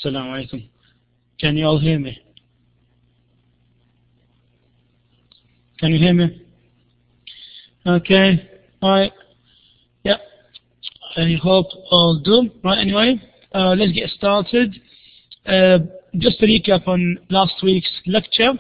Assalamu alaikum. Can you all hear me? Can you hear me? Okay. Alright. Yeah. I hope all do. Right, anyway, let's get started. Just to recap on last week's lecture,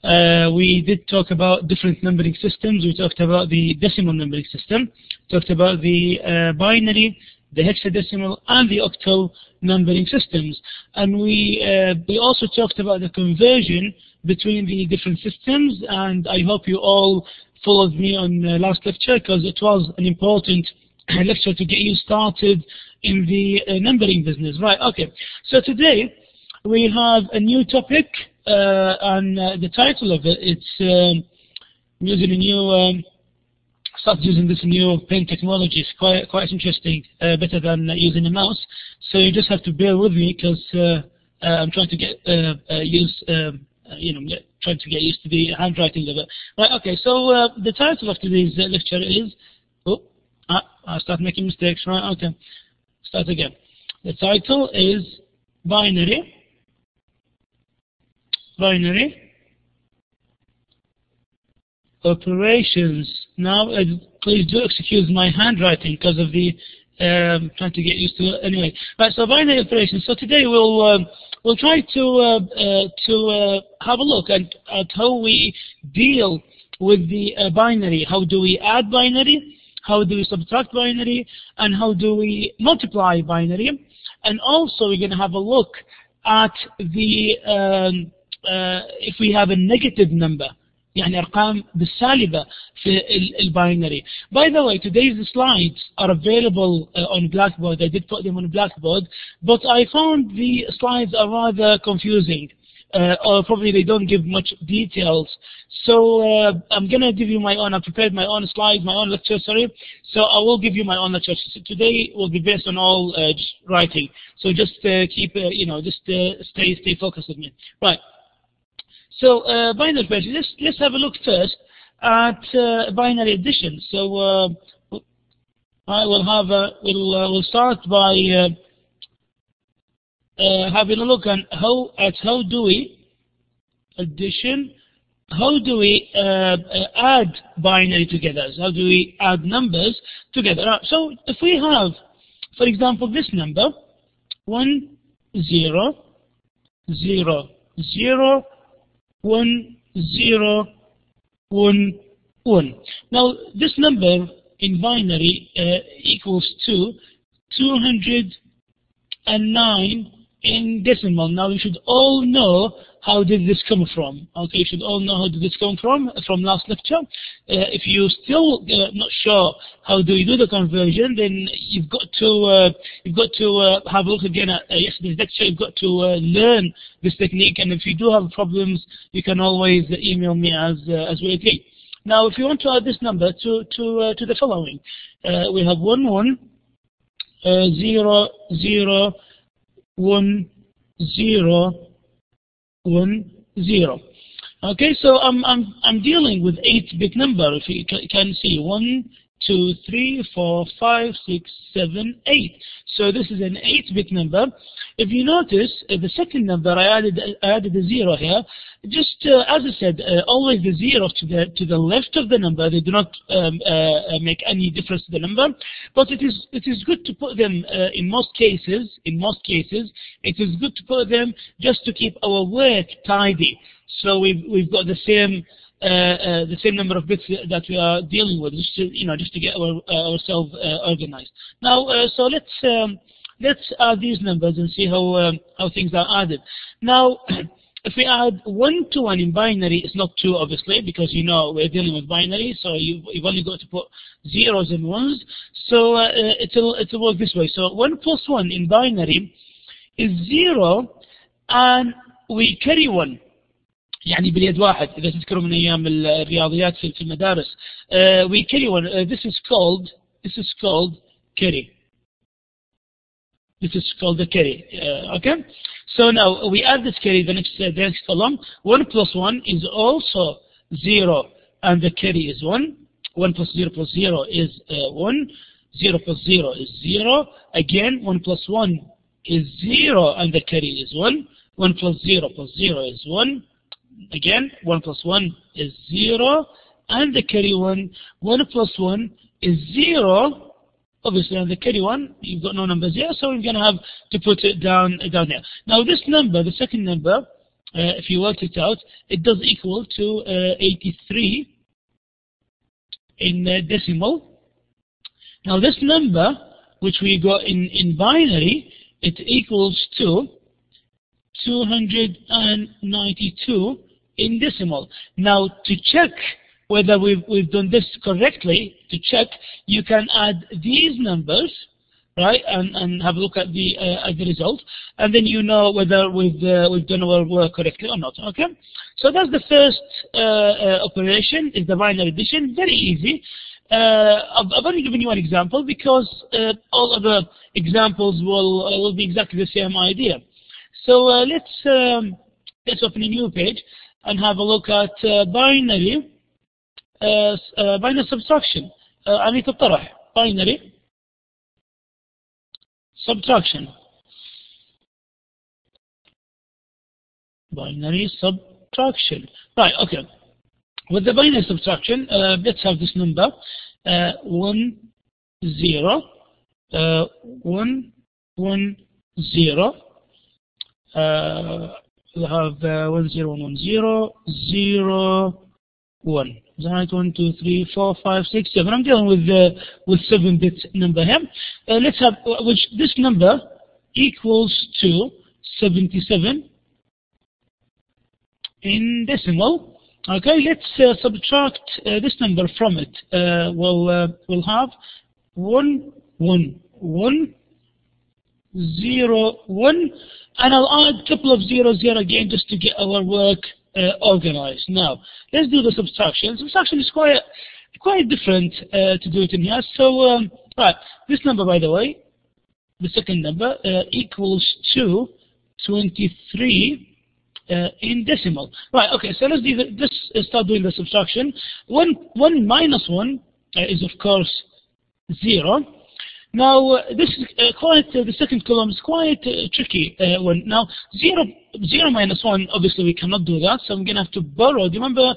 we did talk about different numbering systems. We talked about the decimal numbering system, talked about the binary, the hexadecimal, and the octal numbering systems. And we also talked about the conversion between the different systems, and I hope you all followed me on last lecture, because it was an important lecture to get you started in the numbering business. Right, okay. So today we have a new topic, and the title of it, it's using a new start using this new pen technology. It's quite interesting, better than using a mouse. So you just have to bear with me, because I'm trying to get trying to get used to the handwriting of it. Right, okay. So the title of today's lecture is, I start making mistakes. Right, okay. Start again. The title is binary operations. Now, please do excuse my handwriting because of the trying to get used to it. Anyway, right. So binary operations. So today we'll try to have a look at how we deal with the binary. How do we add binary? How do we subtract binary? And how do we multiply binary? And also we're going to have a look at the if we have a negative number, يعني أرقام بالسالبة في الباينري. By the way, today's slides are available on Blackboard. I did put them on Blackboard, but I found the slides are rather confusing, or probably they don't give much details. So I'm going to give you my own. I prepared my own slides, my own lecture, sorry. So I will give you my own lecture. So today will be based on all just writing. So just keep, stay focused with me. Right. So binary operations. Let's have a look first at binary addition. So I will have we'll start by having a look at how do we addition. How do we add binary together? How do we add numbers together? So if we have, for example, this number 1 0 0 0 1 0 1 1. Now this number in binary equals to 209 in decimal. Now you should all know how did this come from. Okay, you should all know how did this come from last lecture. If you still not sure how do you do the conversion, then you've got to have a look again at yesterday's lecture. You've got to learn this technique, and if you do have problems, you can always email me as we agree. Now, if you want to add this number to the following, we have 1 1 0 0 1 0 1 0. Okay, so I'm dealing with 8-bit number. If you can see 1 2 3 4 5 6 7 8. So this is an 8-bit number. If you notice the second number, I added a 0 here. Just as I said, always the 0 to the left of the number. They do not make any difference to the number. But it is good to put them in most cases. In most cases, it is good to put them just to keep our work tidy. So we've got the same number of bits that we are dealing with, just to get ourselves organized. Now, so let's add these numbers and see how things are added. Now, if we add 1 to 1 in binary, it's not 2, obviously, because we're dealing with binary, so you've only got to put zeros and ones. So it'll work this way. So 1 plus 1 in binary is 0, and we carry 1. يعني باليد واحد إذا تذكروا من أيام الرياضيات في المدارس. We carry 1. This is called carry. This is called the carry. Okay. So now we add this carry the next column. 1 plus 1 is also 0, and the carry is 1. 1 plus 0 plus 0 is 1. 0 plus 0 is 0. Again, 1 plus 1 is 0 and the carry is 1. 1 plus 0 plus 0 is 1. Again, 1 plus 1 is 0 and the carry 1. 1 plus 1 is 0. Obviously, on the carry 1, you've got no numbers here, so we're going to have to put it down here. Now, this number, the second number, if you work it out, it does equal to 83 in decimal. Now, this number, which we got in binary, it equals to 292 in decimal. Now, to check whether we've done this correctly, to check, you can add these numbers, right, and have a look at the result, and then you know whether we've done our work correctly or not. Okay, so that's the first operation, is the binary addition. Very easy. I've only given you one example because all other examples will be exactly the same idea. So let's open a new page and have a look at binary subtraction. عملية الطرح. Binary subtraction. Binary subtraction. Right, okay. With the binary subtraction, let's have this number 1 0 1 1 0. We have 1 0 1 1 0 0 1. Right, 1 2 3 4 5 6 7. I'm dealing with 7-bit number here. Let's have which this number equals to 77 in decimal. Okay, let's subtract this number from it. We'll have 1 1 1 0 1, and I'll add a couple of zeros here again just to get our work organized. Now, let's do the subtraction. Subtraction is quite different to do it in here. So, right, this number, by the way, the second number, equals to 23 in decimal. Right, okay, so let's start doing the subtraction. 1 minus 1 is, of course, 0. Now, this is the second column is quite tricky one. Now, 0 minus 1, obviously we cannot do that, so I'm going to have to borrow. Do you remember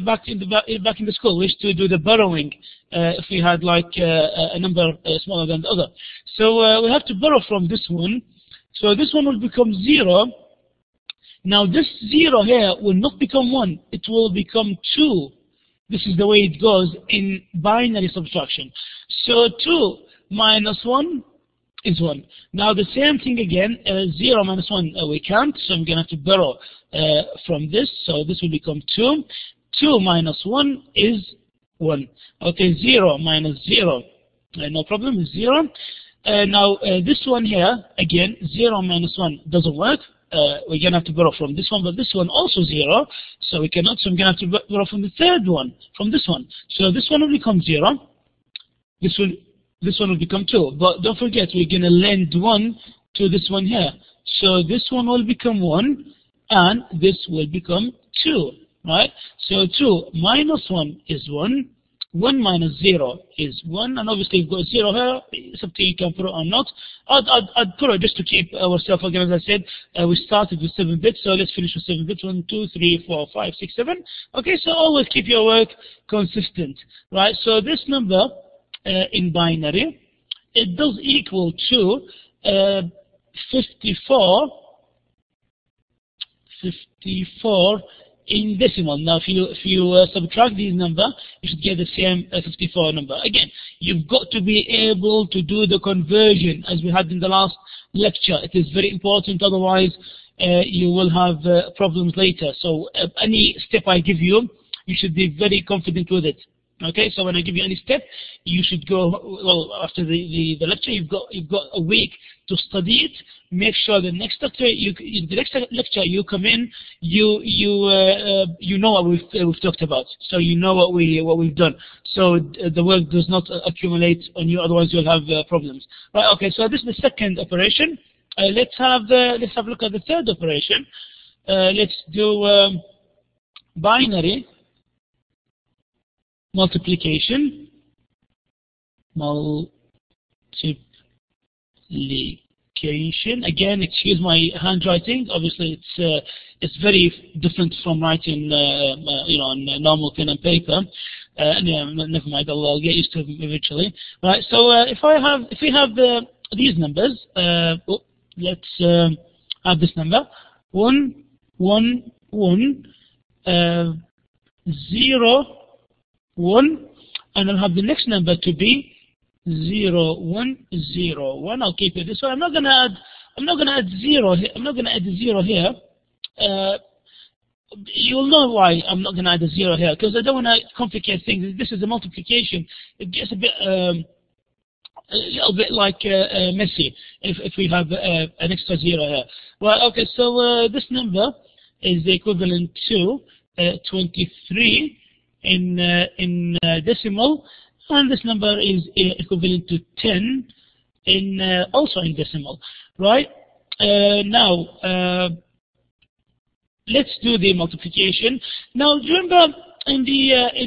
back in the school, we used to do the borrowing if we had like a number smaller than the other. So we have to borrow from this one. So this one will become 0. Now, this 0 here will not become 1. It will become 2. This is the way it goes in binary subtraction. So 2 minus 1 is 1. Now the same thing again, 0 minus 1 we can't, so I'm going to have to borrow from this. So this will become 2. 2 minus 1 is 1. Okay, 0 minus 0, no problem, is 0. Now this one here, again, 0 minus 1 doesn't work. We're going to have to borrow from this one, but this one also 0, so we cannot, so I'm going to have to borrow from the third one, from this one. So this one will become 0, this one will become 2, but don't forget, we're going to lend 1 to this one here. So this one will become 1, and this will become 2, right? So 2 minus 1 is 1, 1 minus 0 is 1, and obviously you've got 0 here. It's up to you, can put it or not. I'd put it just to keep ourselves organized. As I said, we started with 7 bits, so let's finish with 7 bits. 1, 2, 3, 4, 5, 6, 7. Okay, so always keep your work consistent, right? So this number in binary, it does equal to 54 in decimal. Now, if you subtract these numbers, you should get the same 54 number. Again, you've got to be able to do the conversion as we had in the last lecture. It is very important, otherwise you will have problems later. So any step I give you, you should be very confident with it. Okay, so when I give you any step, you should go, well, after the lecture, you've got a week to study it. Make sure the next lecture you come in, you know what we've talked about. So you know what we've done. So the work does not accumulate on you, otherwise you'll have problems. Right? Okay, so this is the second operation. Let's have a look at the third operation. Let's do binary multiplication. multiplication. Again, excuse my handwriting. Obviously, it's very different from writing, on normal pen and paper. Never mind. I'll get used to it eventually. Right. So if we have these numbers, let's have this number 1, 1, 1, 0, 1, and I'll have the next number to be 0, 1, 0, 1. I'll keep it this way. I'm not gonna add 0 here. I'm not gonna add a 0 here. You'll know why I'm not gonna add a 0 here, because I don't want to complicate things. This is a multiplication. It gets a little bit like messy if we have an extra 0 here. Well, okay. So this number is equivalent to 23 in decimal, and this number is equivalent to 10 in also in decimal, right? Now let's do the multiplication. Now remember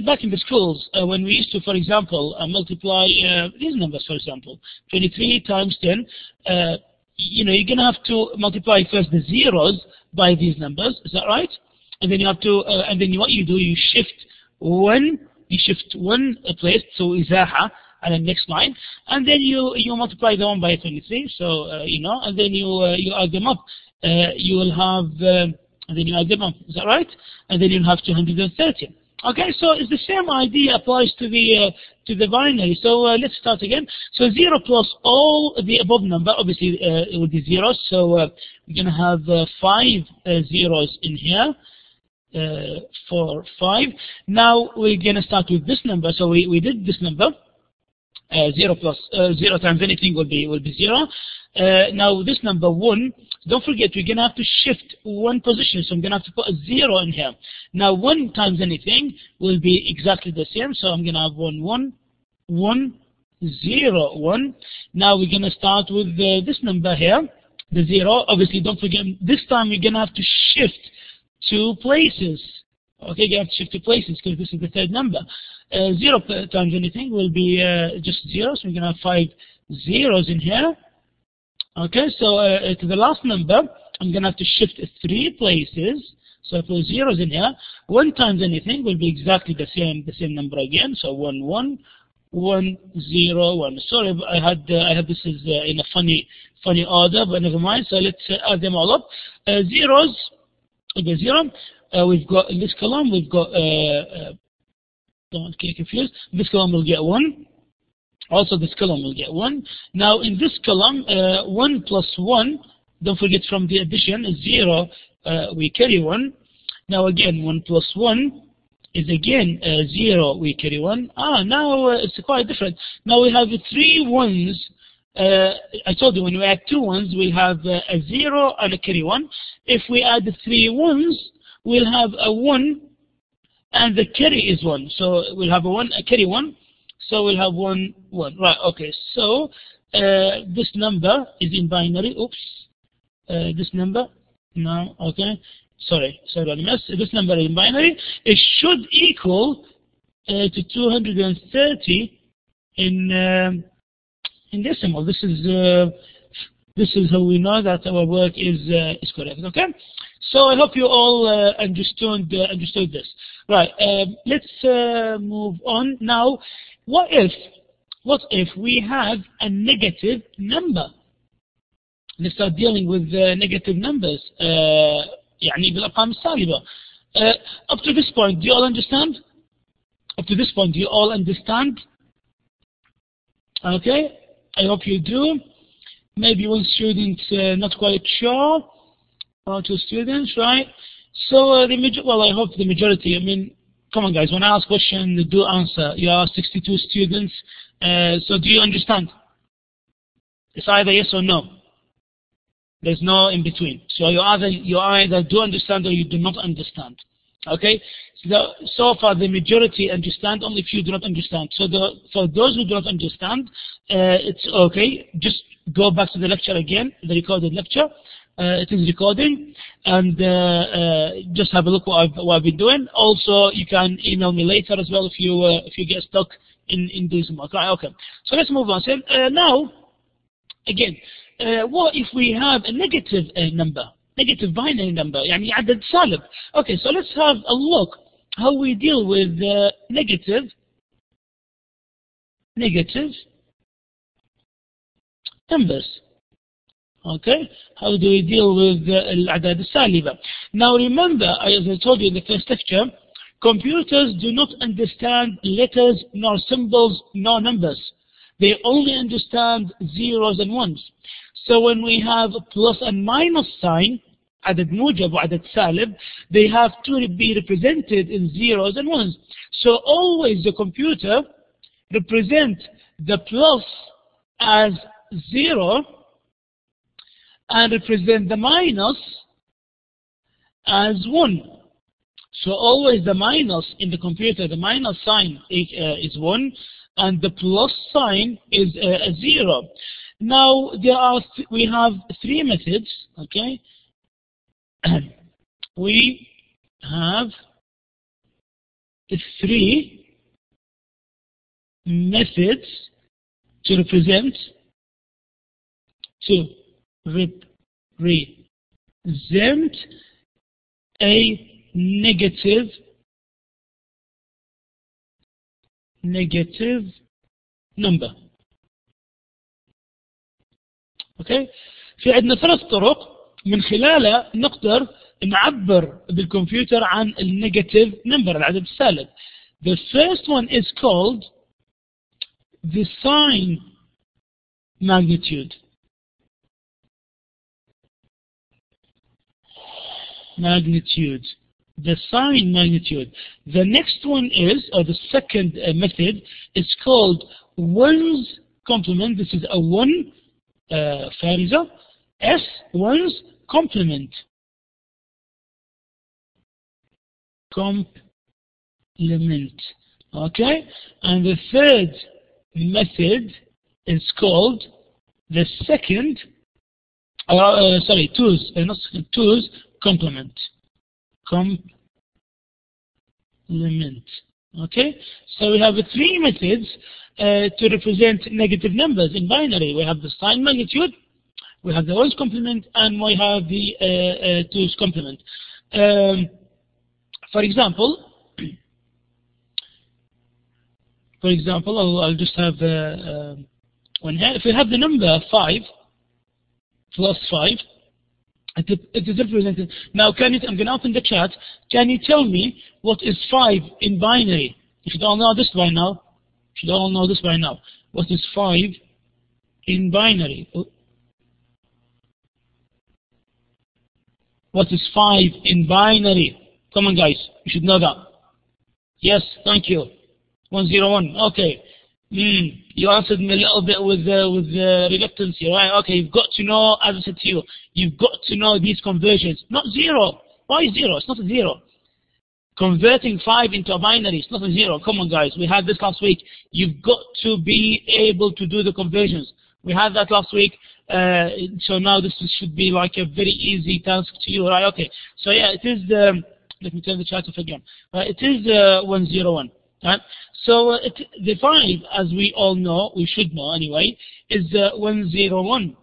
back in the schools when we used to, for example, multiply these numbers, for example, 23 times 10. You're gonna have to multiply first the zeros by these numbers. Is that right? And then you have to, and then what you do, you shift one place, so izaha, and the next line, and then you multiply the 1 by 23. So and then you add them up. You will have, and then you add them up. Is that right? And then you'll have 230. Okay, so it's the same idea applies to the binary. So let's start again. So 0 plus all the above number, obviously it will be zeros. So we're gonna have 5 zeros in here. 5. Now we're gonna start with this number. So we did this number. 0 plus 0 times anything will be 0. Now this number 1. Don't forget, we're gonna have to shift one position, so I'm gonna have to put a 0 in here. Now 1 times anything will be exactly the same. So I'm gonna have 1, 1, 1, 0, 1. Now we're gonna start with this number here, the 0. Obviously, don't forget, this time we're gonna have to shift 2 places. Okay, you have to shift 2 places because this is the third number. 0 times anything will be just 0, so we're going to have 5 zeros in here. Okay, so to the last number, I'm going to have to shift 3 places. So I put zeros in here. 1 times anything will be exactly the same number again. So 1, 1, 1, 0, 1. Sorry, I had this is in a funny order, but never mind. So let's add them all up. Zeros. Okay, 0. We've got in this column, we've got, don't get confused, this column will get 1. Also this column will get 1. Now in this column, 1 plus 1, don't forget from the addition, is 0, we carry 1. Now again, 1 plus 1 is again 0, we carry 1. Now it's quite different. Now we have 3 ones. I told you when we add 2 ones, we'll have a 0 and a carry 1. If we add 3 ones, we'll have a 1 and the carry is 1. So we'll have a carry 1. So we'll have 1, 1. Right, okay. So this number is in binary. Oops. This number, no, okay. Sorry about the mess. This number is in binary. It should equal to 230 in decimal. This is how we know that our work is correct. Okay. So I hope you all understood this. Right. Let's move on now. What if we have a negative number? Let's start dealing with negative numbers. يعني بالأرقام السالبة. Up to this point, do you all understand? Up to this point, do you all understand? Okay. I hope you do. Maybe one student not quite sure. Or 2 students, right? So I hope the majority. I mean, come on, guys. When I ask question, do answer. You are 62 students. So do you understand? It's either yes or no. There's no in between. So you either do understand or you do not understand. Okay. So far, the majority understand. Only few do not understand. So for those who do not understand, it's okay. Just go back to the lecture again, the recorded lecture. It is recording, and just have a look what I've been doing. Also, you can email me later as well if you get stuck in this mark. Okay. So let's move on. So now, again, what if we have a negative number, negative binary number, يعني عدد سالب. Okay, so let's have a look how we deal with negative numbers. Okay, how do we deal with الأعداد السالبة? Now remember, as I told you in the first lecture, computers do not understand letters nor symbols nor numbers. They only understand zeros and ones. So when we have a plus and minus sign, عدد موجب وعدد سالب, they have to be represented in zeros and ones. So always the computer represent the plus as 0 and represent the minus as 1. So always the minus in the computer, the minus sign is 1 and the plus sign is 0. Now we have three methods, okay? We have three methods to represent a negative number. Okay? في عندنا ثلاث طرق من خلالها نقدر نعبر بالكمبيوتر عن النيجاتيف نمبر العدد السالب. The first one is called the sign magnitude. The sign magnitude. The next one is, or the second method, is called ones complement. This is a 1 فارزة. S, ones complement. Okay? And the third method is called the second, twos complement. Okay? So we have three methods to represent negative numbers in binary. We have the sign magnitude, we have the ones complement, and we have the twos complement. For example, I'll just have one here. If we have the number 5 plus 5, it is represented. Now, I'm going to open the chat. Can you tell me what is 5 in binary? You should all know this by now. What is 5 in binary? What is 5 in binary? Come on, guys. You should know that. Yes, thank you. 101. Okay. You answered me a little bit with reluctance here, right? Okay, you've got to know, as I said to you, you've got to know these conversions. Not 0. Why 0? It's not a 0. Converting 5 into a binary, it's not a 0. Come on, guys. We had this last week. You've got to be able to do the conversions. We had that last week. So now this should be like a very easy task to you, right? Okay. So yeah, it is let me turn the chat off again. It is 101. Right? So the 5, as we all know, we should know anyway, is 101.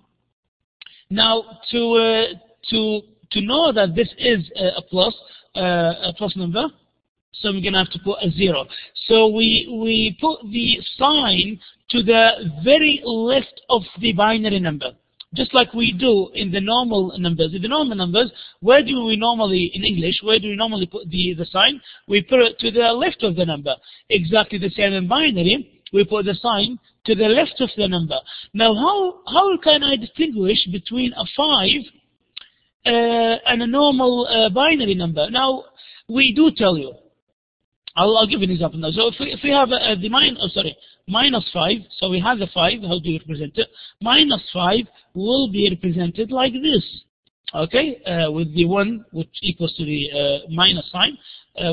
Now to know that this is a plus number, so we're gonna have to put a 0. So we put the sign to the very left of the binary number, just like we do in the normal numbers. In the normal numbers, where do we normally put the sign? We put it to the left of the number. Exactly the same in binary, we put the sign to the left of the number. Now, how can I distinguish between a 5 and a normal binary number? Now, we do tell you. I'll give you an example now. So if we have minus 5, so we have the 5, how do you represent it? Minus 5 will be represented like this, okay? With the 1, which equals to the minus sign.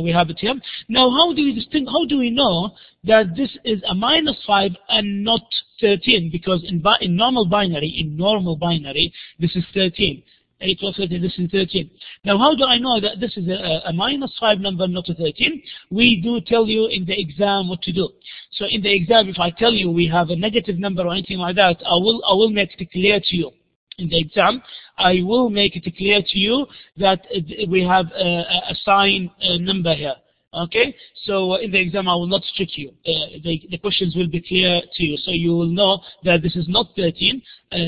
We have it here. Now, how do we know that this is a minus 5 and not 13? Because in normal binary, this is 13. 8 plus 13, this is 13. Now, how do I know that this is a minus 5 number, not a 13? We do tell you in the exam what to do. So in the exam, if I tell you we have a negative number or anything like that, I will make it clear to you. in the exam, I will make it clear to you that we have a sign number here. Okay, so in the exam I will not trick you. The questions will be clear to you, so you will know that this is not 13.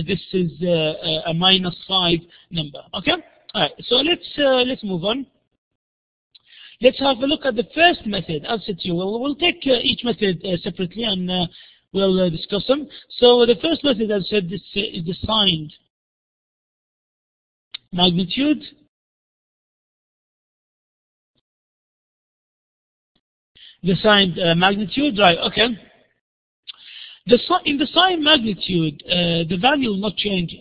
This is a -5 number. Okay, all right. So let's move on. Let's have a look at the first method. I'll say to you, we'll take each method separately and we'll discuss them. So the first method, as I said, is the signed magnitude. The signed magnitude, right? Okay. In the signed magnitude, the value will not change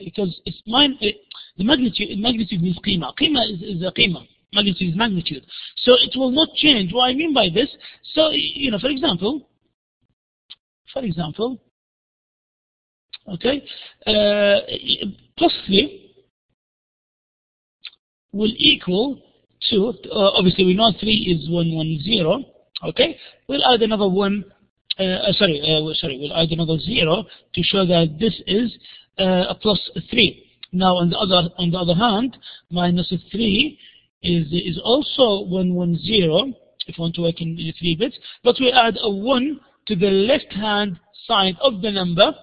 because it's the magnitude. Magnitude means qima. Qima is a qima. Magnitude is magnitude. So it will not change. What I mean by this, so you know, for example, okay, +3 will equal to obviously we know 3 is 110. Okay, we'll add another one. We'll add another 0 to show that this is a +3. Now, on the other hand, -3 is also 110. If you want to work in 3 bits, but we add a 1 to the left-hand side of the number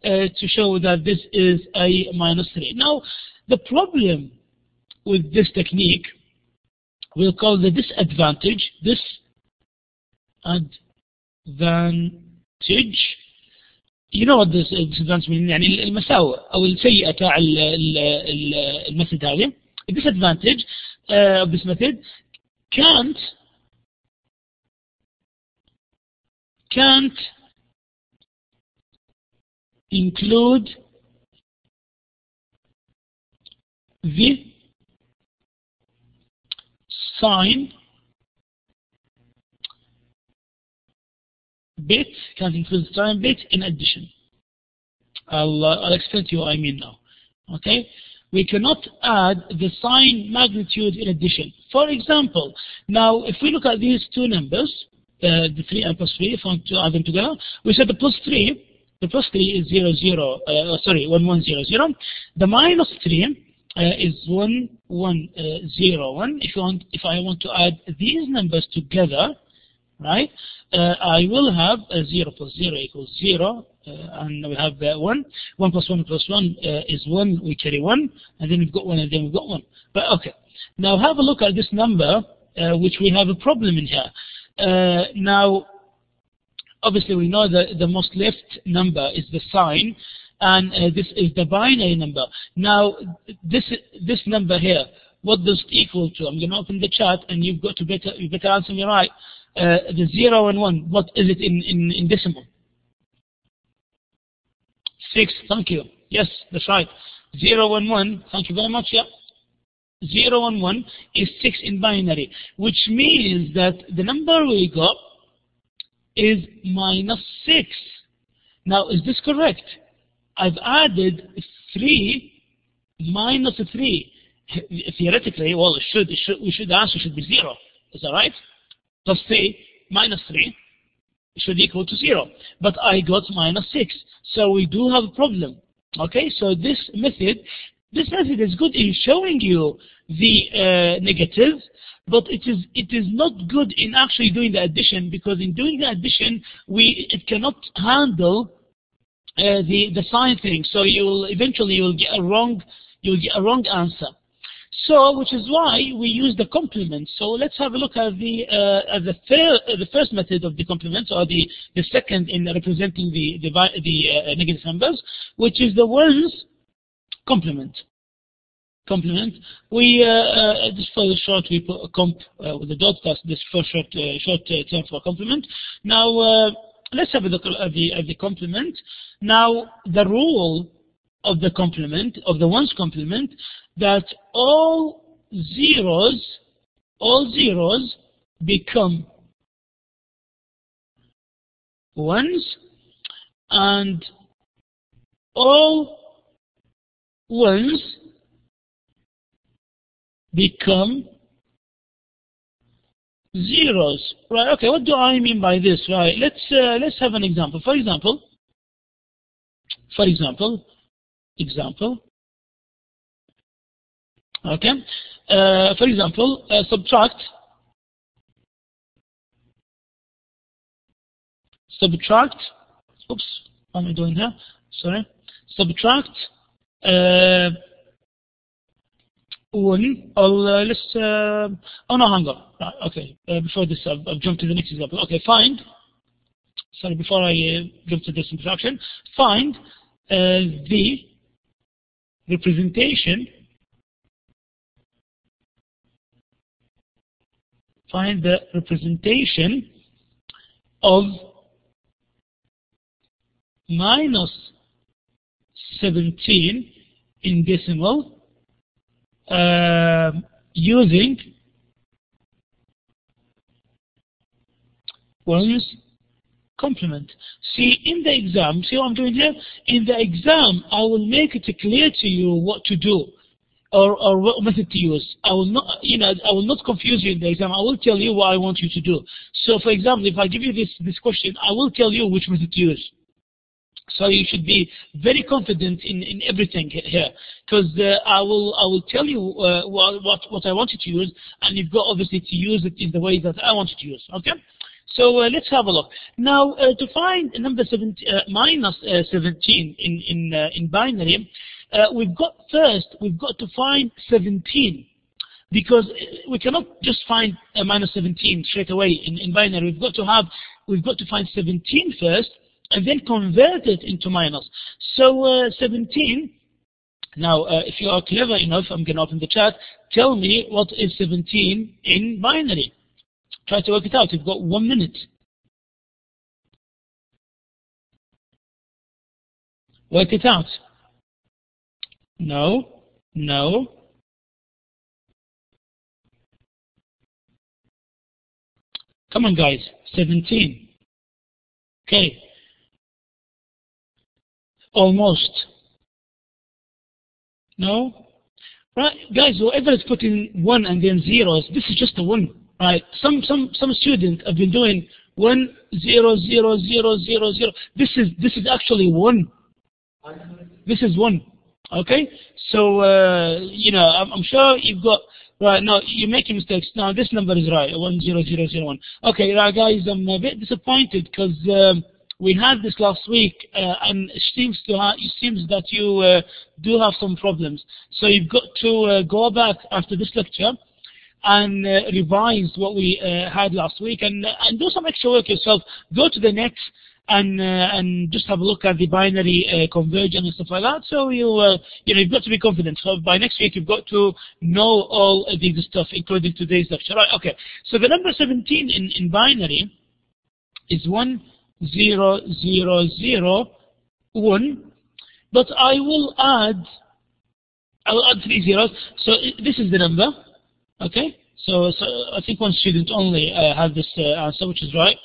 to show that this is a -3. Now, the problem with this technique, we'll call the disadvantage. Disadvantage. You know what this disadvantage means? يعني المساوئ أو السيئة تاع المethod هذه. The disadvantage of this method can't include the sign bit, can't include the sign bit in addition. I'll explain to you what I mean now. Okay, we cannot add the sign magnitude in addition. For example, now if we look at these two numbers, the 3 and +3, if we want to add them together, we said the +3 is 1100. The -3 is 1101. If I want to add these numbers together, right, I will have 0 + 0 = 0, and we have 1. 1 + 1 + 1 is 1. We carry 1, and then we've got 1, and then we've got 1. But okay, now have a look at this number, which we have a problem in here. Now, obviously, we know that the most left number is the sign, and this is the binary number. Now, this number here, what does it equal to? I'm going to open the chat, and you better answer me right. The 0 and 1, what is it in decimal? 6, thank you. Yes, that's right. 0 and 1, thank you very much, yeah. 0 and 1 is 6 in binary, which means that the number we got is -6. Now, is this correct? I've added 3 minus 3. Theoretically, well, the answer should be 0. Is that right? +3 minus 3 should equal to 0. But I got -6. So we do have a problem. Okay, so this method is good in showing you the negative, but it is not good in actually doing the addition, because in doing the addition, it cannot handle the sign thing. So eventually you'll get a wrong answer. So, which is why we use the complement. So let's have a look at the first method of the complement, or the second in representing the negative numbers, which is the ones complement. We just for the short we put a comp with the dot. That's this for short term for complement. Now let's have a look at the complement. Now the rule of the complement, of the ones complement, that all zeros become ones, and all ones become zeros. Right, okay, what do I mean by this? Right, let's have an example. For example, Okay. For example, subtract. Oops, what am I doing here? Sorry. Subtract 1. Let's. Oh no, hang on. Right, okay. Before this, I've jumped to the next example. Okay, find. Sorry, before I jump to this introduction, find the representation. Find the representation of minus 17 in decimal using one's complement. See, in the exam, see what I'm doing here? In the exam, I will make it clear to you what to do, or what method to use. I will not, I will not confuse you in the exam. I will tell you what I want you to do. So, for example, if I give you this question, I will tell you which method to use. So you should be very confident in everything here, because I will tell you what I want you to use, and you've got obviously to use it in the way that I want you to use. Okay. So let's have a look. Now to find number 17, minus 17 in binary, we've got to find 17, because we cannot just find minus 17 straight away in binary. We've got to find 17 first, and then convert it into minus. So 17. Now, if you are clever enough, I'm going to open the chat. Tell me what is 17 in binary. Try to work it out. You've got 1 minute. Work it out. No. Come on, guys. 17. Okay. Almost. No? Right, guys, whoever is putting 1 and then zeros, this is just a 1. Right? Some students have been doing 1 0 0 0 0 0. This is actually 1. This is 1. Okay? So I'm sure you've got right now you're making mistakes. Now this number is right, 1 0 0 0 1. Okay, right, guys, I'm a bit disappointed because we had this last week, and it seems that you do have some problems. So you've got to go back after this lecture and revise what we had last week, and do some extra work yourself. Go to the net and just have a look at the binary conversion and stuff like that. So you've got to be confident. So by next week, you've got to know all of this stuff, including today's lecture. Right? Okay. So the number 17 in binary is 1 0 0 0 1, but I will add 3 zeros. So this is the number. Okay, so I think one student only had this answer, which is right.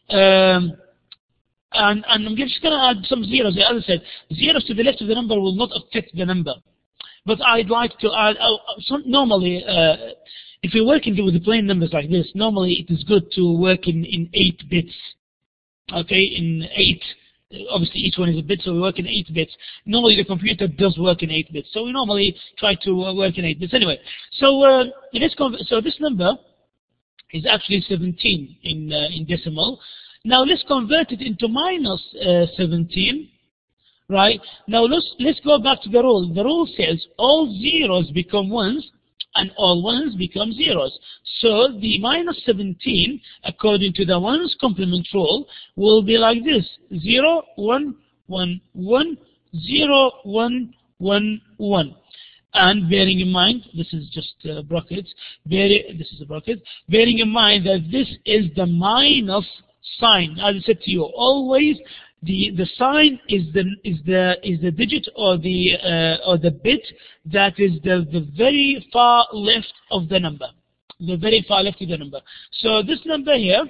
And I'm just going to add some zeros. As I said, zeros to the left of the number will not affect the number. But I'd like to add, normally, if you're working with the plain numbers like this, normally it is good to work in 8 bits. Okay, in 8. Obviously, each one is a bit, so we work in 8 bits. Normally, the computer does work in 8 bits, so we normally try to work in 8 bits. Anyway, so this number is actually 17 in decimal. Now let's convert it into minus 17. Right? Now let's go back to the rule. The rule says all zeros become ones, and all ones become zeros. So the minus 17, according to the ones complement rule, will be like this: 0 1 1 1 0 1 1 1. And bearing in mind, this is just brackets. This is a bracket. Bearing in mind that this is the minus sign. As I said to you, always the sign is the digit or the bit that is the very far left of the number. The very far left of the number. So this number here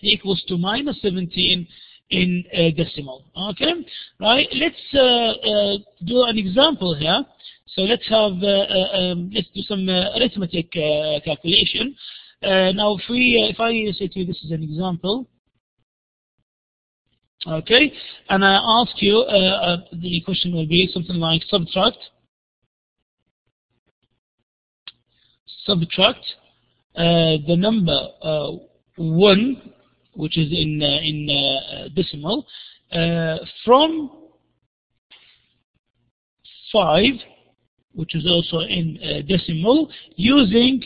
equals to minus 17 in decimal. Okay, right? Let's do an example here. So let's do some arithmetic calculation. Now, if I say to you, this is an example. Okay, and I ask you, the question will be something like subtract subtract the number 1, which is in decimal, from 5, which is also in decimal, using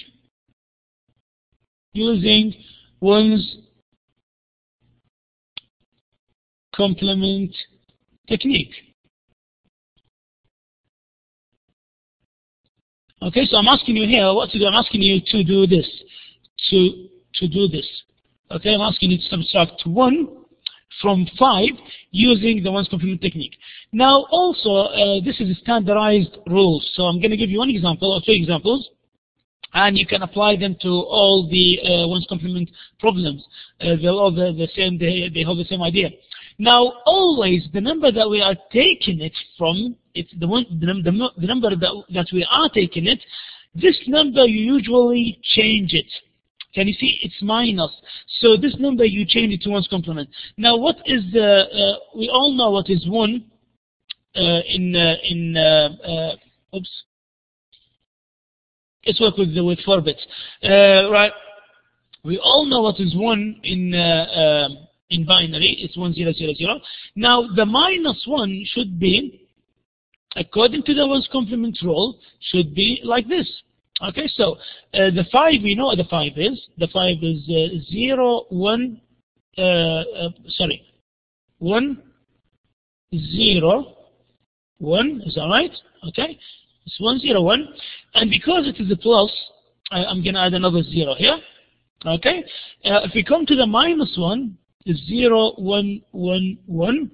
one's complement technique. Okay, so I'm asking you here what to do. I'm asking you to do this. To do this. Okay, I'm asking you to subtract 1 from 5 using the one's complement technique. Now, also, this is a standardized rule. So I'm going to give you one example or two examples, and you can apply them to all the one's complement problems. They're all the same. They hold the same idea. Now, always the number that we are taking it from, it's the number that we are taking it. This number you usually change it. Can you see? It's minus. So this number you change it to one's complement. Now, what is the? We all know what is 1 oops. Let's work with 4 bits. Right. We all know what is 1 in binary. It's 1000. Now, the minus 1 should be, according to the one's complement rule, should be like this. Okay, so the 5, we know what the 5 is. The 5 is 0, 1, 1, 0, 1, is that right? Okay, it's 1, 0, 1. And because it is a plus, I'm going to add another 0 here. Okay, if we come to the minus 1, it's 0, 1, 1, 1.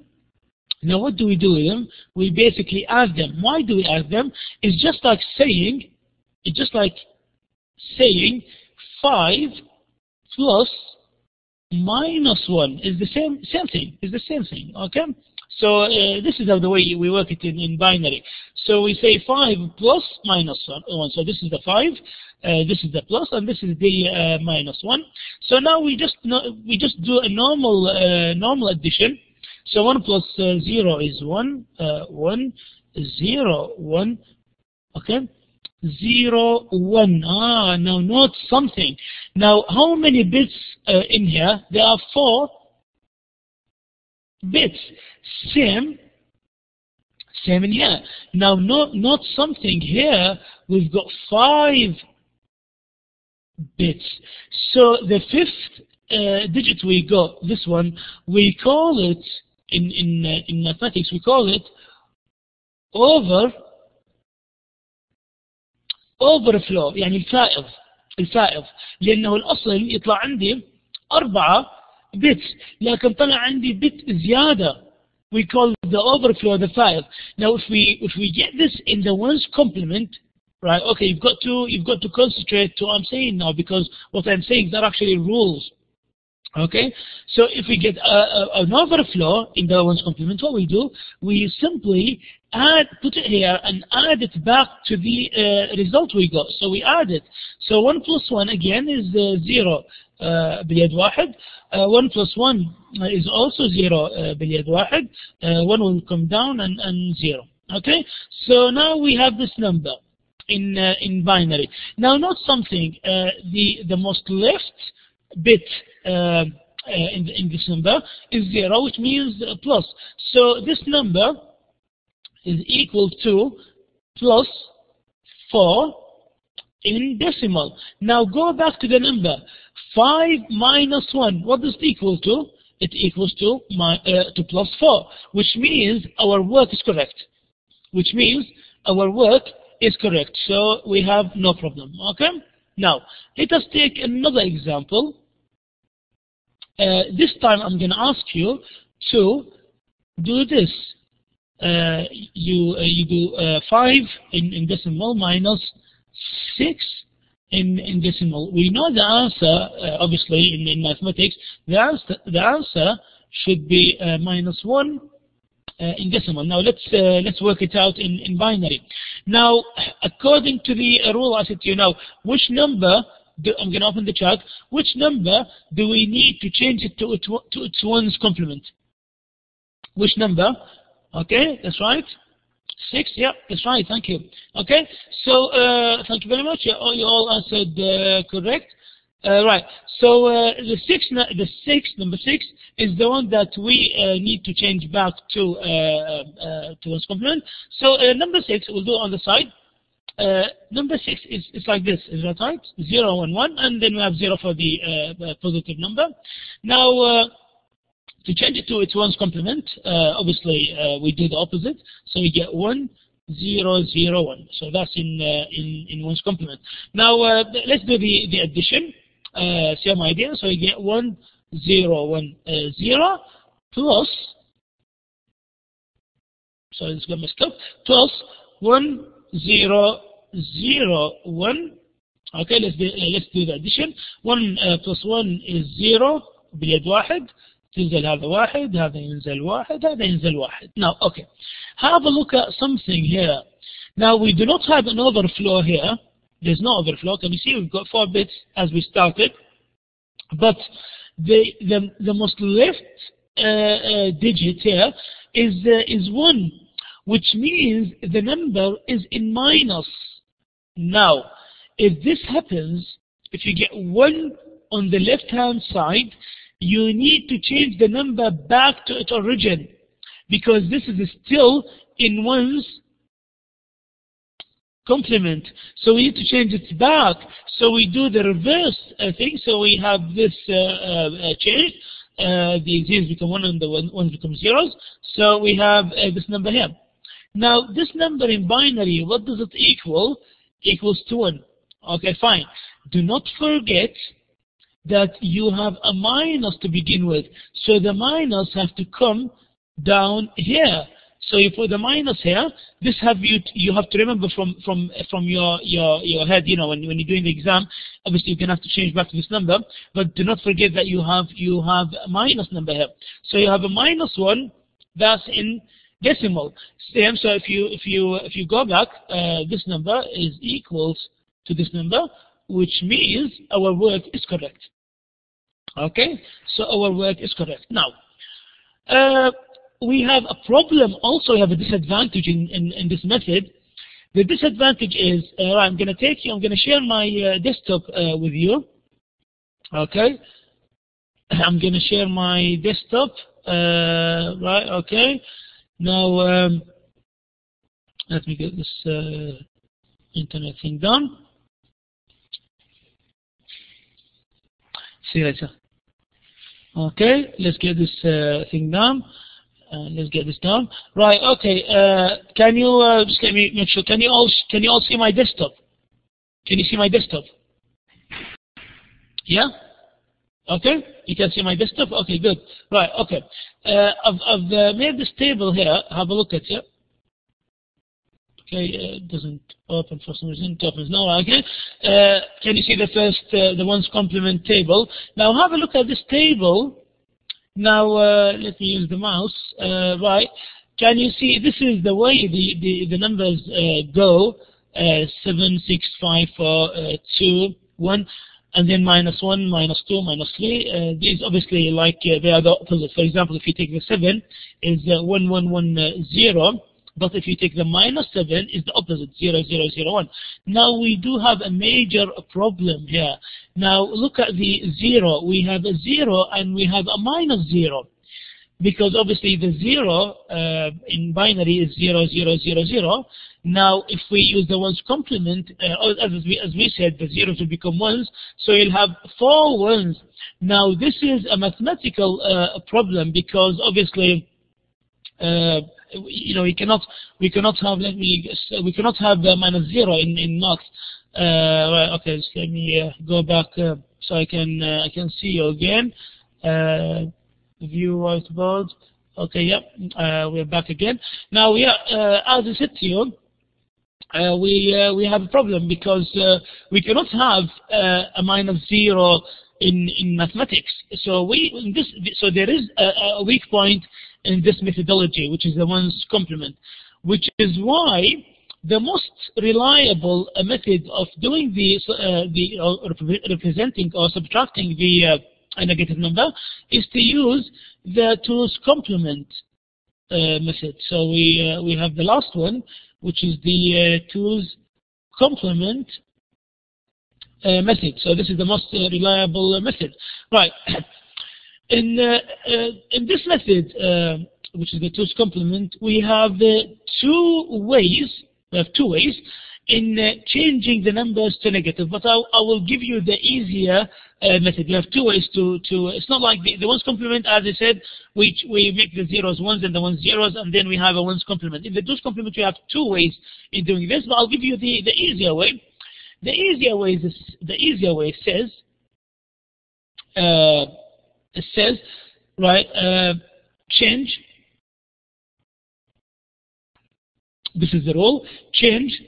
Now what do we do with them? We basically add them. Why do we add them? It's just like saying 5 plus minus 1 is the same thing. Is the same thing. Okay. So this is how the way we work it in binary. So we say 5 plus minus 1. So this is the 5, this is the plus, and this is the minus 1. So now we just do a normal addition. So 1 plus 0 is 1, 1, 0, 1. Okay. 0, 1. Now note something. Now, how many bits in here? There are 4 bits. Same in here. Now, note something here. We've got 5 bits. So the 5th digit we got, this one, we call it in mathematics. We call it overflow. يعني الفائض لأنه الأصل يطلع عندي 4 bits لكن طلع عندي bit زيادة. We call the overflow the faiض. Now if we get this in the one's complement, right? Okay, you've got to concentrate to what I'm saying now, because what I'm saying are actually rules. Okay, so if we get an overflow in the one's complement, what we do, we simply put it here and add it back to the result we got. So we add it. So 1 plus 1 again is 0 باليد واحد. 1 plus 1 is also 0 باليد واحد. 1 will come down and 0. Okay, so now we have this number in binary. Now note something. The most left bit in this number is 0, which means plus. So this number is equal to plus 4 in decimal. Now go back to the number. 5 minus 1, what does it equal to? It equals to plus 4, which means our work is correct. So we have no problem. Okay? Now, let us take another example. This time I'm going to ask you to do this. You do 5 in decimal minus 6 in decimal. We know the answer, obviously, in mathematics. The answer should be minus 1 in decimal. Now let's work it out in binary. Now, according to the rule I said to you now, which number? I'm going to open the chart. Which number do we need to change it to its one's complement? Which number? Okay, that's right. 6, yeah, that's right, thank you. Okay, so thank you very much. You all answered correct. Right, so number 6 is the one that we need to change back to one's complement. So number 6, we'll do it on the side. Number 6 is like this, is that right? 0, 1, 1, and then we have 0 for the positive number. Now, to change it to its one's complement, obviously we do the opposite. So we get 1, 0, 0, 1. So that's in one's complement. Now let's do the addition. Same idea. So you get 1, 0, 1, 0 plus. So it's got messed up. Plus 1, 0, 0, 1. Okay, let's do the addition. 1 plus 1 is 0 بيد واحد. تنزل هذا واحد، هذا ينزل واحد، هذا ينزل واحد. Now, okay, have a look at something here. Now, we do not have an overflow here. There's no overflow. Can you see we've got 4 bits as we started? But the most left digit here is 1, which means the number is in minus. Now, if this happens, if you get 1 on the left-hand side, you need to change the number back to its origin, because this is still in one's complement. So we need to change it back. So we do the reverse thing. So we have this change. The zeros become 1 and the ones become zeros. So we have this number here. Now, this number in binary, what does it equal? Equals to 1. Okay, fine. Do not forget that you have a minus to begin with. So the minus have to come down here. So you put the minus here. This you have to remember from your head, you know, when you're doing the exam. Obviously you're gonna have to change back to this number, but do not forget that you have a minus number here. So you have a -1 that's in decimal. Same. So if you go back, this number is equals to this number, which means our work is correct. Okay, so our work is correct. Now, we have a problem also. We have a disadvantage in this method. The disadvantage is, I'm going to share my desktop with you. Okay, I'm going to share my desktop. Right, okay. Now, let me get this internet thing done. See you later. Okay, let's get this thing done. Let's get this done. Right. Okay. Can you just let me make sure? Can you all see my desktop? Can you see my desktop? Yeah. Okay. You can see my desktop. Okay. Good. Right. Okay. I've made this table here. Have a look at it. Okay, it doesn't open for some reason. It opens now. Okay. Can you see the first, the one's complement table? Now have a look at this table. Now let me use the mouse. Right. Can you see? This is the way the numbers go. 7, 6, 5, 4, 2, 1, and then -1, -2, -3. These obviously like they are the opposite. For example, if you take the 7, is 1, 1, 1, 0. But if you take the -7, is the opposite, 0, 0, 0, 1. Now we do have a major problem here. Now look at the 0. We have a 0 and we have a -0. Because obviously the 0 in binary is 0, 0, 0, 0. Now if we use the ones complement, as we said, the zeros will become ones. So you'll have 4 ones. Now this is a mathematical problem, because obviously you know, we cannot have we cannot have -0 in math. Right, okay, so let me go back so I can see you again. View whiteboard. Okay, yeah, we're back again. Now, yeah, as I said to you, we have a problem, because we cannot have a -0 in mathematics. So so there is a weak point in this methodology, which is the one's complement, which is why the most reliable method of doing representing or subtracting the a negative number is to use the 2's complement. method. So we have the last one, which is the 2's complement method. So this is the most reliable method, right? In this method, which is the 2's complement, we have two ways. We have two ways in changing the numbers to negative, but I will give you the easier method. We have two ways to it's not like the 1's complement, as I said, we make the zeros ones and the ones zeros, and then we have a 1's complement. In the 2's complement, we have two ways in doing this, but I'll give you the easier way. The easier way says, right, change. This is the rule. Change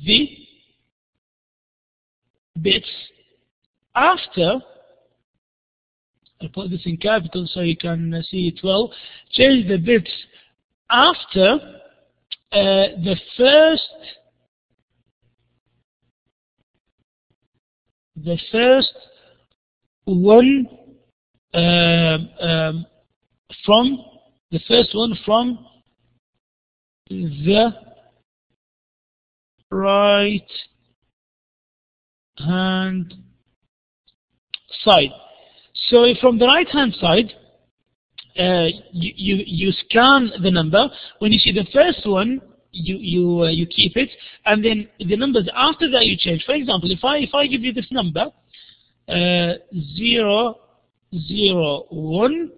the bits after, I'll put this in capital so you can see it well. Change the bits after the first one from the right hand side. So from the right hand side, you scan the number. When you see the first one, you keep it, and then the numbers after that you change. For example, if I give you this number 0 0 1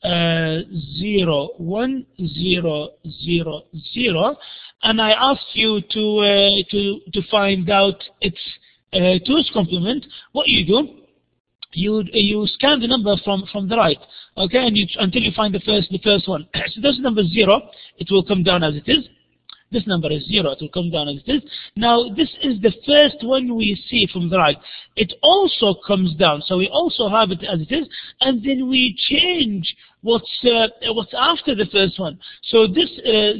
0 1 0 0 0, and I ask you to find out its 2's complement, what you do? You scan the number from the right, okay, and until you find the first one. So this number is 0, it will come down as it is. This number is 0, it will come down as it is. Now this is the first one we see from the right. It also comes down, so we also have it as it is, and then we change what's after the first one. So this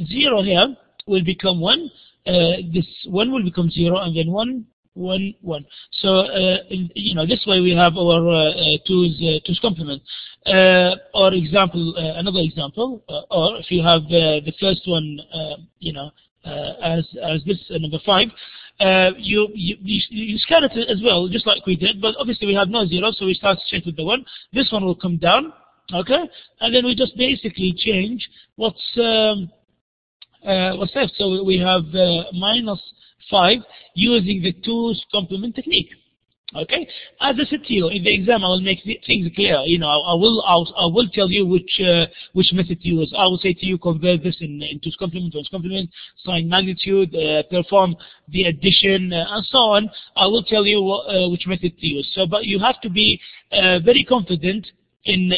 0 here will become 1. This 1 will become 0, and then 1 1 1. So this way we have our 2's complement. Or example, another example, or if you have the first one, as this number 5, you scan it as well, just like we did, but obviously we have no 0, so we start straight with the 1. This one will come down, okay, and then we just basically change what's left. So we have minus 5 using the 2's complement technique. Okay, as I said to you in the exam, I will make things clear. I will tell you which method to use. I will say to you, convert this into 2's complement, 1's complement, sign magnitude, perform the addition, and so on. I will tell you which method to use. So, but you have to be very confident in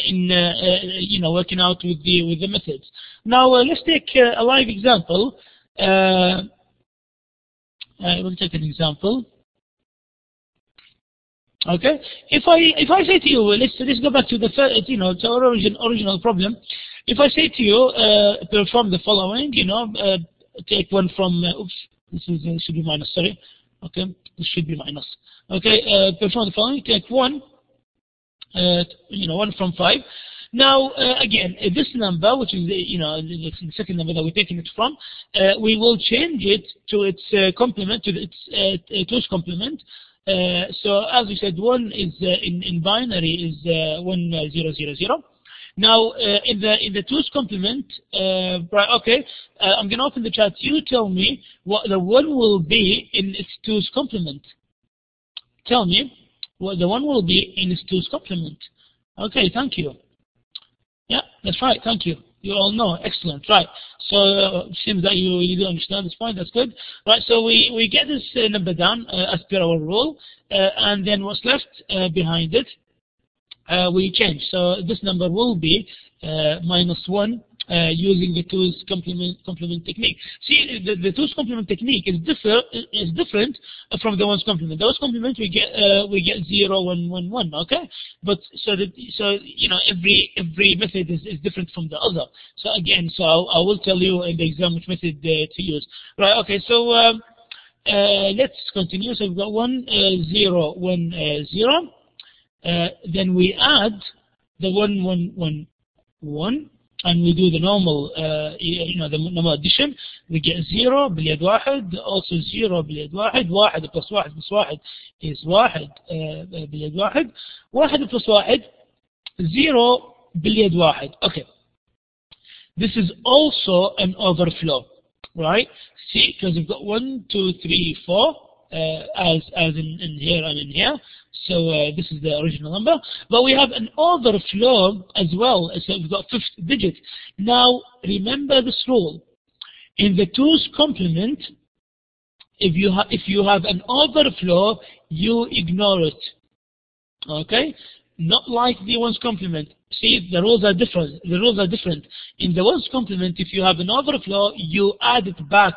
working out with the methods. Now let's take a live example. We'll take an example. Okay, if I say to you, let's go back to the to our original problem. If I say to you, perform the following, take one from this should be minus. Sorry, okay, this should be minus. Okay, perform the following. Take 1, 1 from 5. Now again, this number, which is the second number that we're taking it from, we will change it to its complement, to its 2's complement. So as we said, 1 is in binary is 1 0 0 0. Now in the 2's complement, right? Okay, I'm going to open the chat. You tell me what the 1 will be in its 2's complement. Tell me what the 1 will be in its 2's complement. Okay, thank you. Yeah, that's right. Thank you. You all know. Excellent. Right. So seems that you do understand this point. That's good. Right. So we get this number down as per our rule, and then what's left behind it, we change. So this number will be minus 1 using the 2's complement technique. See, the 2's complement technique is different from the 1's complement. The 1's complement we get 0 1 1 1. Okay, but so every method is different from the other. So again, I will tell you in the exam which method to use. Right. Okay. So let's continue. So we've got 1 0 1 0. Then we add the 1 and we do the normal the normal addition, we get 0 باليد واحد, also 0 باليد واحد, 1 plus 1 plus 1 is 1 باليد واحد, 1 plus 1 0 باليد واحد. Okay, this is also an overflow, right? See, because we've got 1 2 3 4 as in here and in here. So this is the original number, but we have an overflow as well. So we've got 5th digit. Now remember this rule: in the 2's complement, if you have an overflow, you ignore it. Okay, not like the 1's complement. See, the rules are different. The rules are different. In the 1's complement, if you have an overflow, you add it back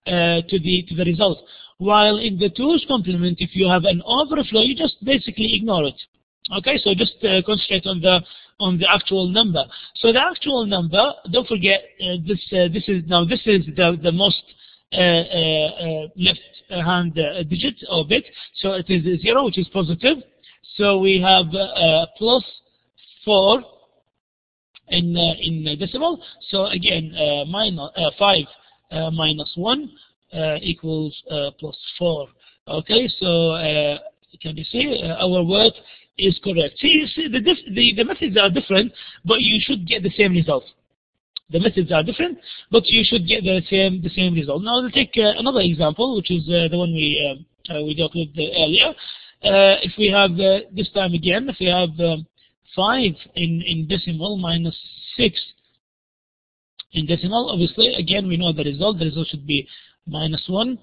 to the result. While in the 2's complement, if you have an overflow, you just basically ignore it. Okay, so just concentrate on the actual number. So the actual number, don't forget, this is the most left hand digit or bit. So it is 0, which is positive. So we have plus 4 in decimal. So again, 5 minus 1 equals plus 4. Okay, so can you see our word is correct? See, the methods are different, but you should get the same result. The methods are different, but you should get the same result. Now let's take another example, which is the one we dealt with earlier. If we have this time again, if we have 5 in decimal minus 6 in decimal, obviously again we know the result. The result should be minus 1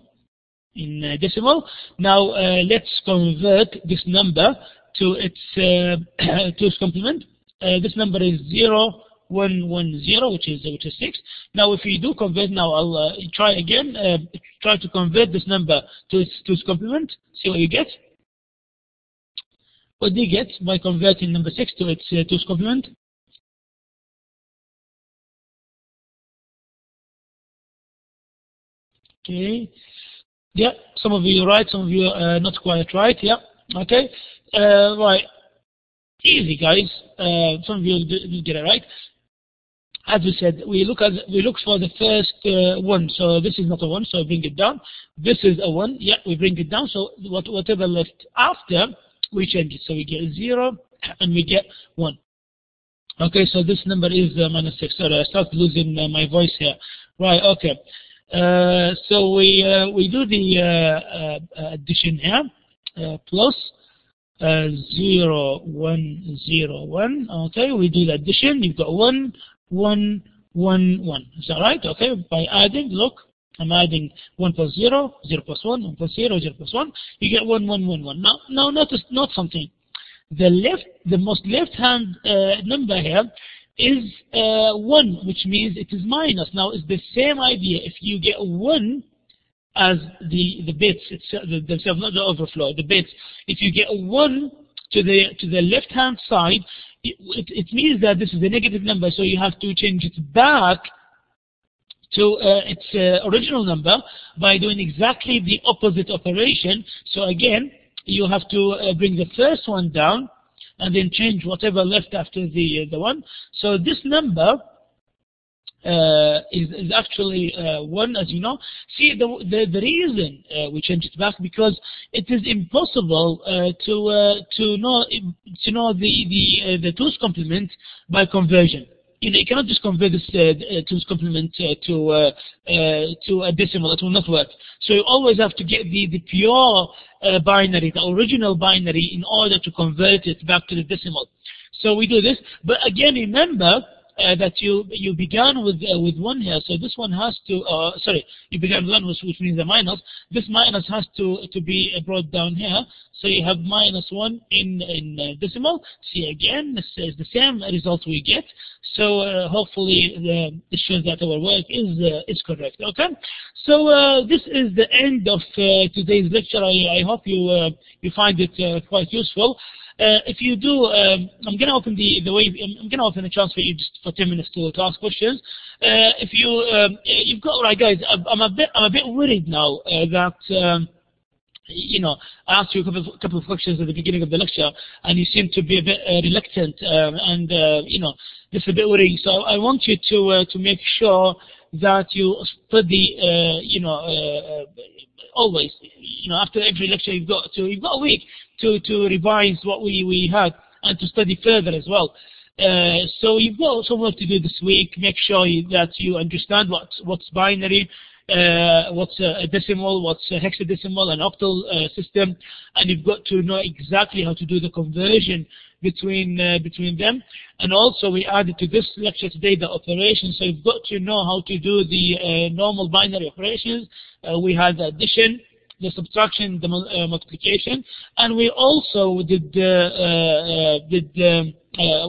in decimal. Now let's convert this number to its 2's complement. This number is 0 1 1 0, which is 6. Now if we do convert, now I'll try again. Try to convert this number to its 2's complement. See what you get. What do you get by converting number 6 to its 2's complement? Okay. Yeah, some of you are right, some of you are not quite right. Yeah. Okay. Right. Easy, guys. Some of you did get it right. As we said, we look for the first one. So this is not a 1, so we bring it down. This is a 1. Yeah, we bring it down. So whatever left after, we change it. So we get 0 and we get 1. Okay, so this number is minus 6. Sorry, I start losing my voice here. Right. Okay. So we do the addition here. Plus 0 1 0 1. Okay, we do the addition. You've got 1 1 1 1. Is that right? Okay, by adding, look, I'm adding 1 plus 0, 0 plus 1, 1 plus 0, 0 plus 1. You get 1 1 1 1. Now notice something. The most left-hand number here is 1, which means it is minus. Now it's the same idea. If you get 1 as the bits themselves, not the overflow, the bits. If you get 1 to the left-hand side, it means that this is a negative number. So you have to change it back to its original number by doing exactly the opposite operation. So again, you have to bring the first one down and then change whatever left after the one. So this number is actually 1, as you know. See, the reason we change it back, because it is impossible to know the 2's complement by conversion. You cannot just convert this 2's complement to a decimal. It will not work. So you always have to get the pure binary, the original binary, in order to convert it back to the decimal. So we do this. But again, remember that you began with 1 here. So this one has to, you began with 1, which means the minus. This minus has to be brought down here. So you have minus 1 in decimal. See, again, this is the same result we get. So hopefully this shows that our work is correct. Okay. So this is the end of today's lecture. I hope you find it quite useful. If you do, I'm going to open I'm going to open a chance for you just for 10 minutes to ask questions. If you've got, right, guys, I'm a bit worried now that I asked you a couple of questions at the beginning of the lecture, and you seem to be a bit reluctant, and this is a bit worrying. So I want you to make sure that you study, always. After every lecture, you've got a week to revise what we had and to study further as well. So you've got some work to do this week. Make sure that you understand what's binary, what's a decimal, what's a hexadecimal, an octal system, and you've got to know exactly how to do the conversion between them. And also we added to this lecture today the operations, so you've got to know how to do the normal binary operations. We had the addition, the subtraction, the multiplication, and we also did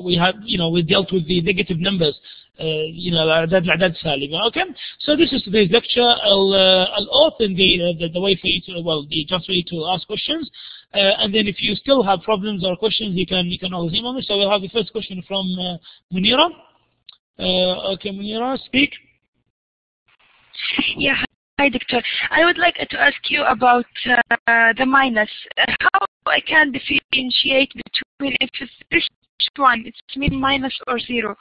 we dealt with the negative numbers. الأعداد سالبة. Okay, so this is today's lecture. I'll open the way for you to, the chance for you to ask questions, and then if you still have problems or questions, you can always email me. So we'll have the first question from Munira. Okay, Munira, speak. Yeah, hi, Doctor. I would like to ask you about the minus. How I can differentiate between if it's this one, it's mean minus or zero.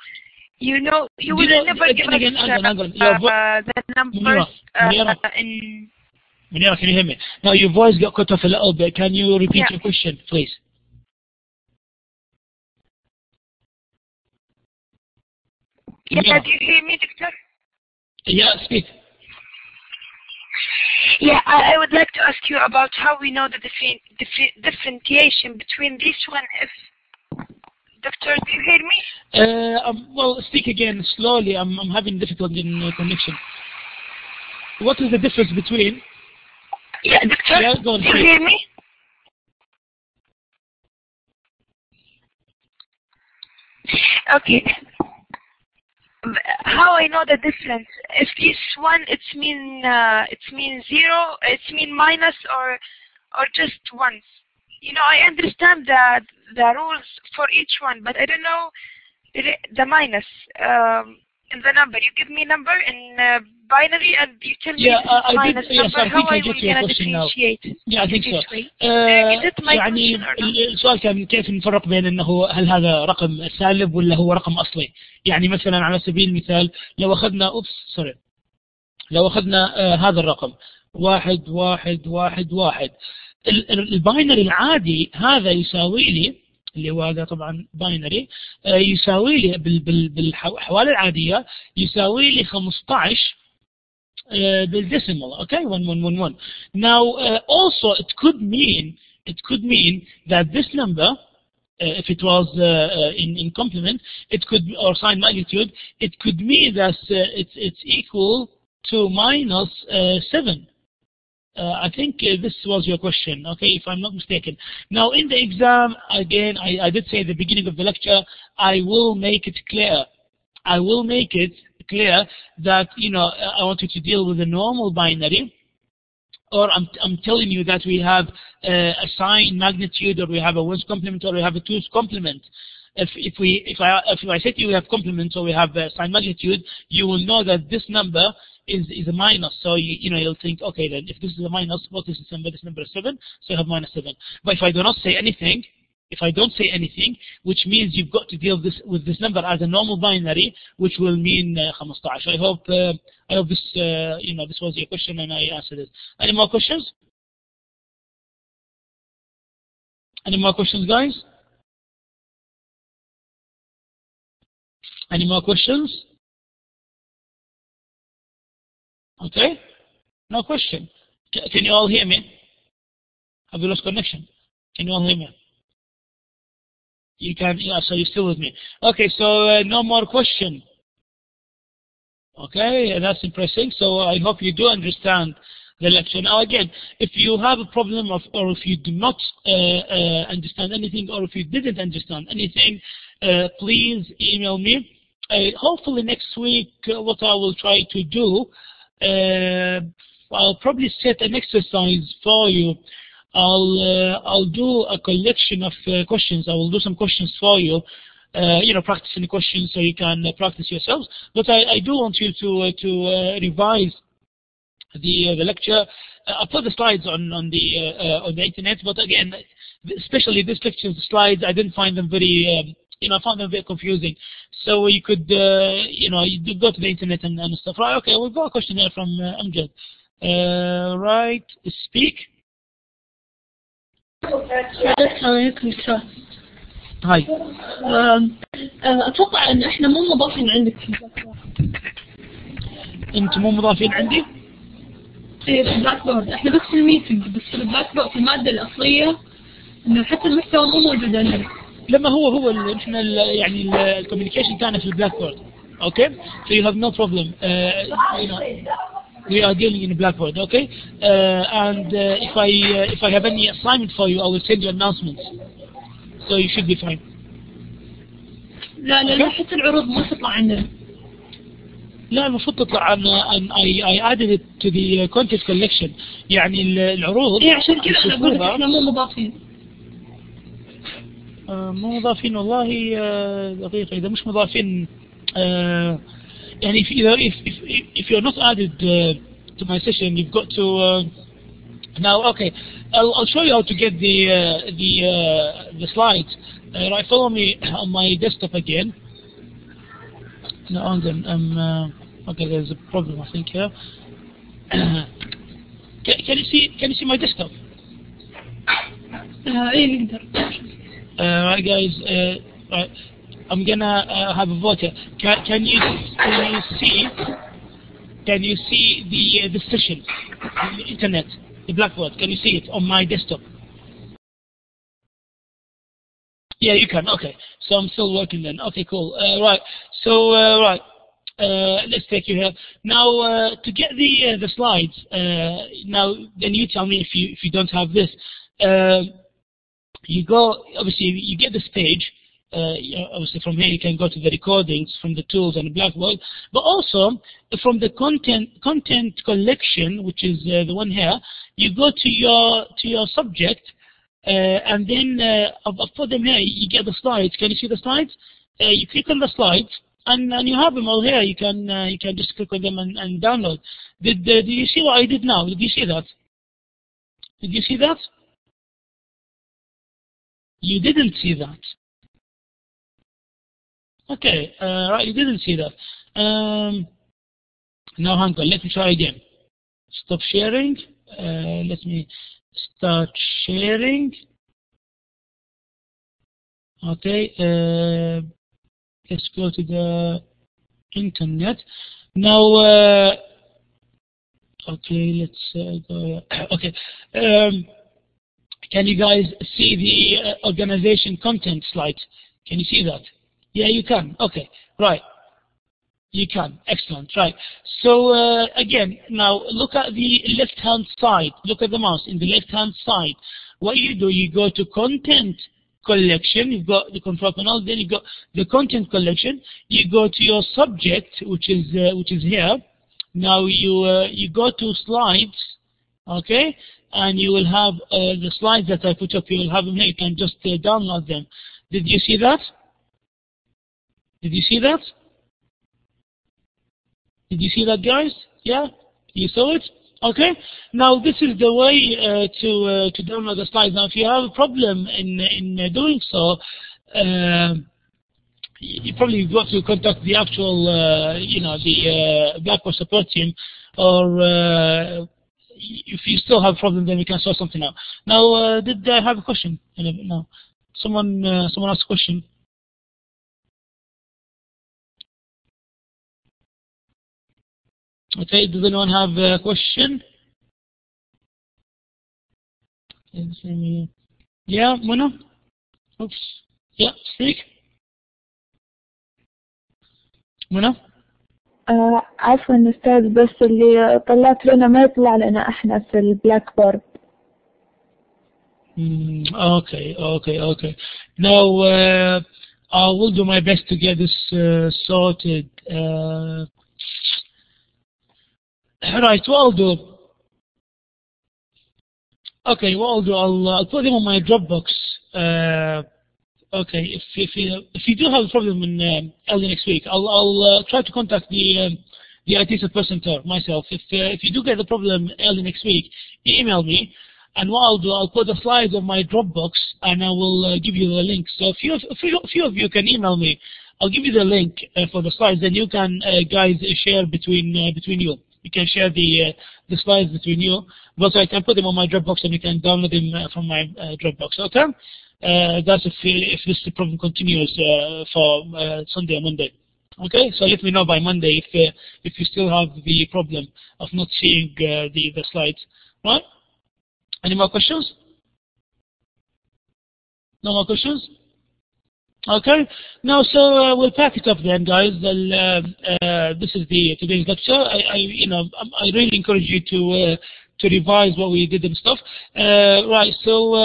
You will never give us the numbers in... Munira, can you hear me? Now your voice got cut off a little bit. Can you repeat your question, please? Yeah, do you hear me, Doctor? Yeah, speak. Yeah, I would like to ask you about how we know the differentiation between this one if... Doctor, do you hear me? Well, speak again slowly. I'm having difficulty in connection. What is the difference between? Yeah, Doctor, go on, do you hear me? Okay. How I know the difference? If this one it's mean zero, it's mean minus or just once. I understand the rules for each one, but I don't know the minus in the number. You give me number in binary and you tell me minus number. How I will differentiate? Yeah, I think so. Is it my يعني question or not? السؤال كان كيف نفرق بين انه هل هذا رقم سالب ولا هو رقم اصلي؟ يعني مثلا على سبيل المثال لو اخذنا هذا الرقم 1 1 1 1 الباينري العادي هذا يساوي لي اللي هو هذا طبعا باينري يساوي لي بالحوالي العادية يساوي لي 15 بالديسيمال. Okay, 1111. Now also it could mean that this number if it was in complement, it could, or sign magnitude, it could mean that it's equal to minus 7. I think this was your question, okay, if I'm not mistaken. Now in the exam, again, I did say at the beginning of the lecture, I will make it clear. I will make it clear that, I want you to deal with a normal binary, or I'm telling you that we have a sign magnitude, or we have a ones complement, or we have a twos complement. If I say to you we have complements, or we have a sign magnitude, you will know that this number is a minus. So you'll think, okay, then if this is a minus, what is this number? This number is 7, so you have minus 7. But if I do not say anything, which means you've got to deal with this number as a normal binary, which will mean 15. I hope this this was your question and I answered it. Any more questions? Any more questions, guys? Any more questions? Okay, no question. Can you all hear me? Have you lost connection? Can you all hear me? You can, yeah, so you're still with me. Okay, so no more question. Okay, that's impressive. So I hope you do understand the lecture. Now again, if you have a problem or if you do not understand anything, or if you didn't understand anything, please email me. Hopefully next week, what I will try to do, I'll probably set an exercise for you. I'll do a collection of questions. I will do some questions for you, practicing questions so you can practice yourselves. But I do want you to revise the lecture. I put the slides on the internet, but again, especially this lecture's slides, I didn't find them very I found them very confusing. So you could you go to the internet and stuff. Right? Okay, we've got a question here from Amjad. Right, speak. هاي اتوقع ان احنا مو مضافين عندك في البلاك بورد. انتم مو مضافين عندي؟ ايه في البلاك بورد احنا بس في الميتنج، بس في البلاك بورد في الماده الاصليه انه حتى المحتوى مو موجود عندنا. لما هو احنا يعني الكوميونيكيشن كان في البلاك بورد. Okay, so you have no problem. We are dealing in Blackboard, okay? And if I have any assignment for you, I will send you announcements. So you should be fine. لا حتى العروض ما تطلع عندنا. لا المفروض تطلع عن I added it to the content collection. يعني العروض. إيه عشان كذا أنا أقول لك إحنا مو مضافين. مو مضافين والله دقيقة إذا مش مضافين يعني if you're not added to my session, you've got to now. Okay, I'll show you how to get the slides. Right, follow me on my desktop again. No, okay. There's a problem, I think here. Can you see my desktop? Right, guys. Right. I'm gonna have a vote here. Can you see the session on the internet, the Blackboard? Can you see it on my desktop? Yeah, you can. Okay, so I'm still working then. Okay, cool. Right. So right. Let's take you here now to get the slides. Now, then you tell me if you don't have this. You go. Obviously, you get this page. Obviously from here you can go to the recordings from the tools and the Blackboard, but also from the content collection, which is the one here. You go to your subject, and then I've put them here. You get the slides. Can you see the slides? You click on the slides, and you have them all here. You can just click on them and download. Did you see what I did now? Did you see that? Did you see that? You didn't see that. Okay, right, you didn't see that. Now hang on, let me try again. Stop sharing. Let me start sharing. Okay, let's go to the internet. Now, okay, let's go. Okay, can you guys see the organization content slide? Can you see that? Yeah, you can. Okay, right. You can. Excellent. Right. So again, now look at the left-hand side. Look at the mouse in the left-hand side. What you do, you go to content collection. You've got the control panel. Then you got the content collection. You go to your subject, which is here. Now you go to slides. Okay, and you will have the slides that I put up. You will have them here. You can just download them. Did you see that? Did you see that? Did you see that, guys? Yeah? You saw it? Okay. Now this is the way to download the slides. Now if you have a problem in doing so, you probably got to contact the actual, the Blackboard support team, or if you still have a problem, then we can sort something out. Now, did I have a question? No. Someone asked a question. Okay, does anyone have a question? Yeah, Mona? Oops. Yeah, speak. Mona? عفوا أستاذ، بس اللي طلعت لنا ما يطلع لنا احنا في البلاك بورد. Okay. Now, I will do my best to get this sorted. Right, what I'll do. Okay, what I'll do, I'll put them on my Dropbox. Okay, if you do have a problem in early next week, I'll try to contact the the IT support center myself. If you do get the problem early next week, email me. And what I'll do, I'll put the slides on my Dropbox, and I will give you the link. So if a few of you can email me, I'll give you the link for the slides. Then you can, guys, share between you. You can share the slides between you. But also I can put them on my Dropbox, and you can download them from my Dropbox. Okay? That's if this problem continues for Sunday or Monday. Okay? So let me know by Monday if you still have the problem of not seeing the slides. Right? Any more questions? No more questions? Okay. Now, so we'll pack it up then, guys. This is today's lecture. I really encourage you to revise what we did and stuff. Right. So,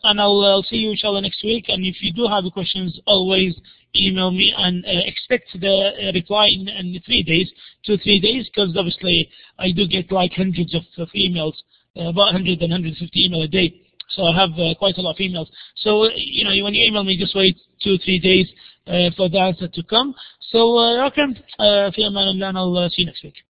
and I'll see you inshallah next week. And if you do have questions, always email me, and expect the reply in 3 days, 2 or 3 days, because obviously I do get like hundreds of emails. About 100 and 150 email a day. So I have quite a lot of emails. So, when you email me, just wait 2 or 3 days for the answer to come. So, okay, fi aman Allah, and I'll see you next week.